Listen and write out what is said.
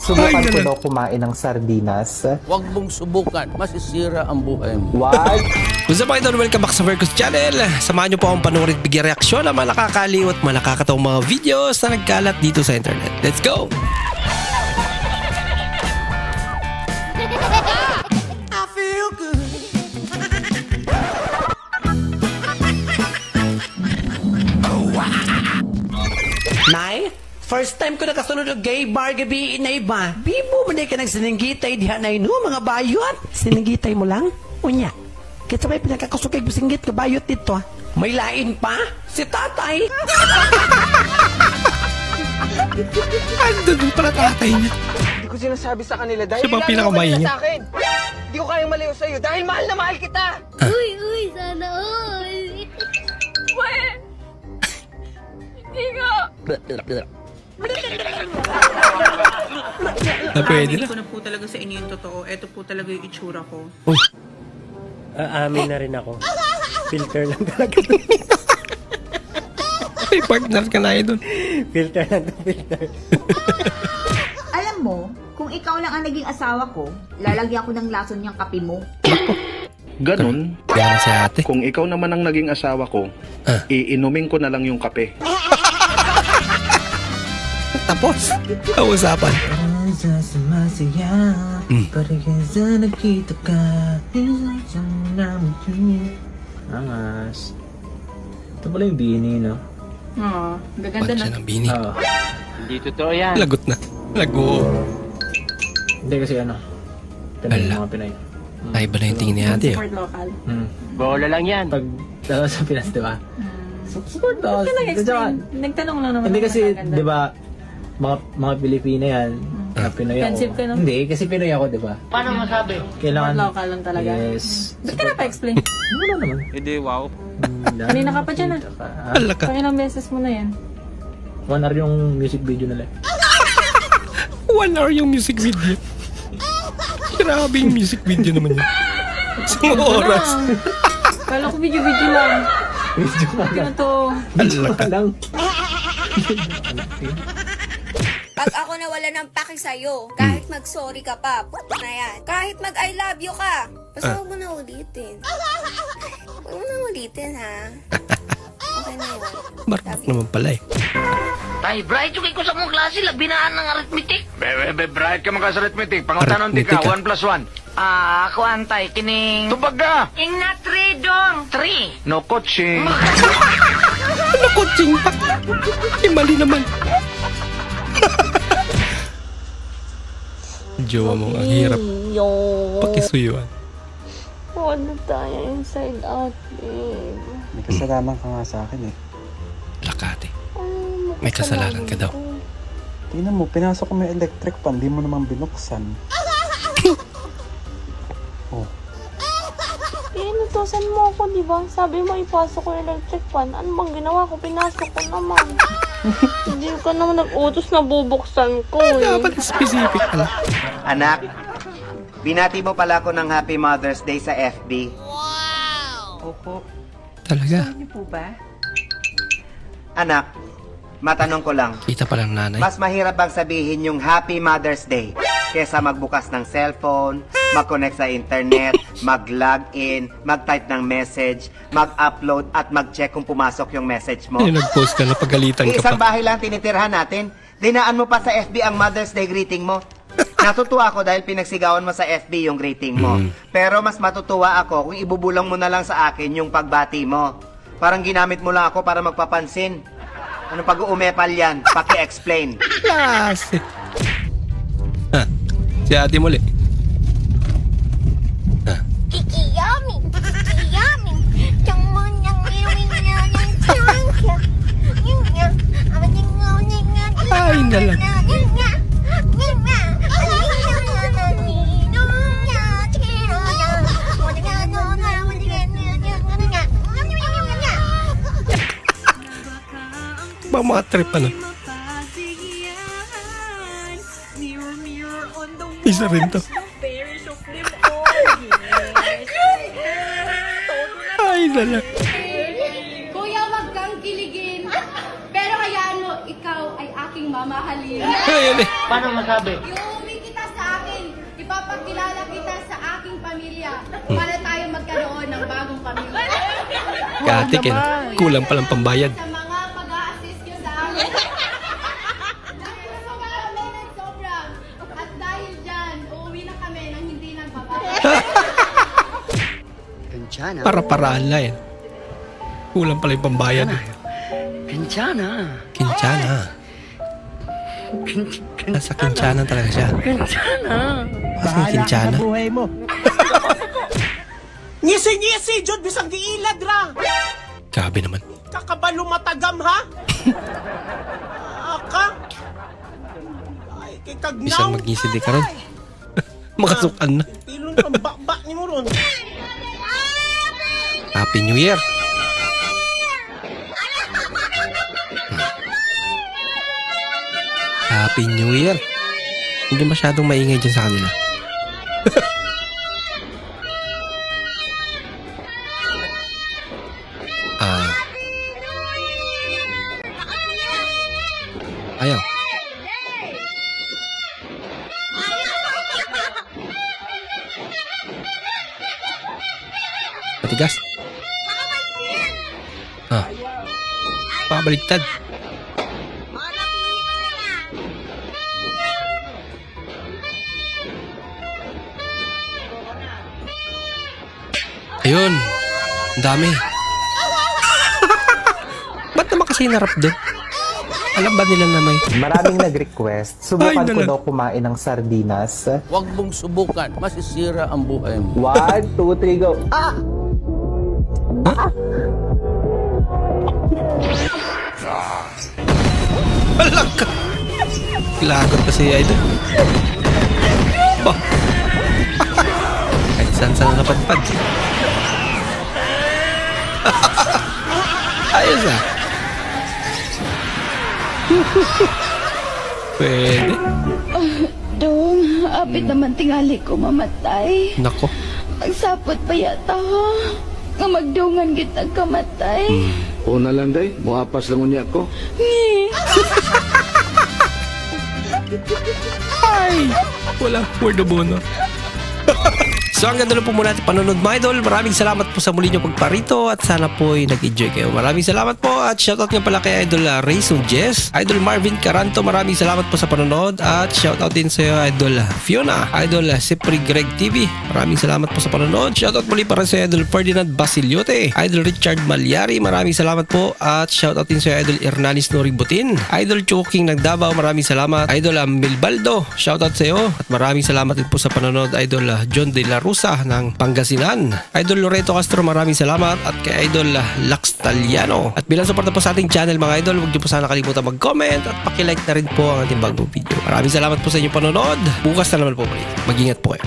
Subukan ko daw kumain ng sardinas. Huwag mong subukan, masisira ang buhay mo. What? Kung sa mga idol, welcome back sa Vercos Channel. Samahan nyo po akong panoorin, bigyan reaksyon ng mga nakakaliw at mga nakakatawang mga videos na nagkalat dito sa internet. Let's go! I feel good. Nay, first time ko nakasunod ng gay bar gabi na iba. Bibo mo na ka nagsininggitay diha na ino, mga bayot. Sininggitay mo lang? Unya. Kita may pinakakusukay singgit ka bayot dito. May lain pa? Si tatay. Andun pala tatay niya. Hindi ko sinasabi sa kanila dahil siya bang pinakamayin niya? Sa akin. Hindi ko kayang maliw sa'yo dahil mahal na mahal kita. Uy, sana all. Wait! Hindi nga! Pwede na. Ko na po talaga sa inyo yung totoo. Ito po talaga yung itsura ko. Uy. Amin na rin ako. Filter lang talaga. May partner ka na doon. Filter lang to filter. Alam mo, kung ikaw lang ang naging asawa ko, lalagyan ko ng lason niyang kape mo. Ganon. Kaya si ate. Kung ikaw naman ang naging asawa ko, iinumin ko na lang yung kape. Tapos, kausapan. Angas. Ito pala yung bini, no? Oo, gaganda Siya na. ng bini. Hindi totoo yan. Lagot na. Lago. Hindi kasi ano. Pinay yung mga Pinay. Ay, ba na yung tingin ni ate? Support local. Bola lang yan. Pag dalawa sa Pinas, di ba? Support local. Nagtanong lang naman. Hindi kasi, di ba, mga Pilipina yan. Pinoy ako. Offensive ka, no? Hindi, kasi Pinoy ako, di ba? Paano masabi? Kailangan... Support local lang talaga. Yes. Ba't ka na pa-explain? Wala naman. Hindi, wow. Kanina ka pa dyan, Wala ka. Pangilang beses mo na yan. 1 hour yung music video nila. 1 hour yung music video. Grabe yung music video naman yun. Isang oras. Kala ko video-video lang. Video ka lang. Ano to? Video ka lang. Pag ako nawala ng paki sa'yo, kahit mag-sorry ka pa, na yan. Kahit mag-I love you ka, basta huwag mo na ulitin. Huwag mo na ulitin, ha? Okay na yun. Marunong naman pala eh. Tay, bright yung ko sa mong klase, labinaan ng arithmetic. Bebe, bright ka mga sa arithmetic. Pangutanong di ka, 1 plus 1. Ako antay, kining... Tubag ka! Ing na 3 dong. 3. No coaching. Ano coaching pa? Eh, mali naman. Jowa mo, ang hirap. Pakisuyuan. Ano tayo inside out, babe? May kasalanan ka nga sa akin eh. Lakate. May kasalanan ka daw. Tingnan mo, pinasok ko may electric pan, di mo naman binuksan. Oh. Inutusan mo ako, di ba? Sabi mo ipasok ko yung electric fan. Ano bang ginawa ko? Pinasok ko naman. Hindi ka naman nag-utos na bubuksan ko eh. Dapat specific pala. Anak, binati mo pala ako ng Happy Mother's Day sa FB. Opo. Talaga? Ano po ba? Anak, matanong ko lang. Kita pa lang nanay. Mas mahirap bang sabihin yung Happy Mother's Day kesa magbukas ng cellphone, mag-connect sa internet, mag-login, mag-type ng message, mag-upload at mag-check kung pumasok yung message mo? Ay, nag-post ka na, pagalitan ka Isang pa. bahay lang tinitirhan natin. Dinaan mo pa sa FB ang Mother's Day greeting mo. Natutuwa ako dahil pinagsigawan mo sa FB yung greeting mo. Pero mas matutuwa ako kung ibubulong mo na lang sa akin yung pagbati mo. Parang ginamit mo lang ako para magpapansin. Anong pag-uumepal yan? Paki-explain. Klase. Si ate muli. Kikiyami! Kikiyami! Tiyamon niyang iwin niya ng tiyangkya. Yun niya. Ay, nalang. Mga trip ano. Isa rin to. Ay, nalang. Kuya, wag kang kiligin. Pero hayaan mo, ikaw ay aking mamahalin. Ayan eh. Paano masabi? Yung ipapakilala kita sa aking pamilya para tayo magkaroon ng bagong pamilya. Kati, kulang palang pambayad. Sa mga pag-a-assist nyo sa amin. Dahil nasukarami ng sobra. At dahil dyan, uuwi na kami nang hindi nagpapakilala. Para-paraan lang yan. Kulang pala yung pambayad. Kinchana. Nasa Kinchana talaga siya. Nasa Kinchana. buhay mo. Ngisi-ngisi, Jod, bisang giilad ra. Grabe naman. Kakabalo matagam, ha? Aka? Ay, kay kagnaw. Isang mag-ngisi di ka ron. Makasukan na. Pilon pang bakbak ni mo ron. Happy New Year. Happy New Year. Hindi masyadong maingay dyan sa kanila. Ayaw. Matigas. Pabaliktad. Ayun. Ang dami. Ba't naman kasi narap doon? Alam ba nila na may... Maraming nag-request. Subukan ko daw kumain ng sardinas. Huwag mong subukan. Masisira ang buhay mo. 1, 2, 3, go. Walang ka. Lagot pa si Idol. Bah. Kahit saan napadpad. Ayos ah. Pwede. Dong, apit naman tingali ko mamatay. Nako. Magsapot pa yata ha. Nga magdungan kita kamatay. Una lang day, muapas lang unya ko. Ay! Wala, word of honor. So hanggang doon po muna natin panonood mga idol. Maraming salamat po sa muli nyo pagparito at sana po ay nag-enjoy kayo. Maraming salamat po at shoutout nga pala kay Idol Rayson Jess, Idol Marvin Caranto, maraming salamat po sa panonood at shoutout din sa Idol Fiona, Idol Sipri Greg TV, maraming salamat po sa panonood. Shoutout muli para sa Idol Ferdinand Basiliote, Idol Richard Malyari, maraming salamat po at shoutout din sa Idol Hernanis Noributin, Idol Choking ng Davao, maraming salamat. Idol Milbaldo, shoutout sa iyo at maraming salamat din po sa panonood. Idol John De La Rusa ng Pangasinan, Idol Loreto Castro, maraming salamat at kay Idol Lax Taliano. At bilang suporta po sa ating channel mga idol, huwag niyo po sana kalimutan mag-comment at paki-like na rin po ang ating bagong video. Maraming salamat po sa inyong panonood. Bukas na naman po ulit. Mag-ingat po kayo.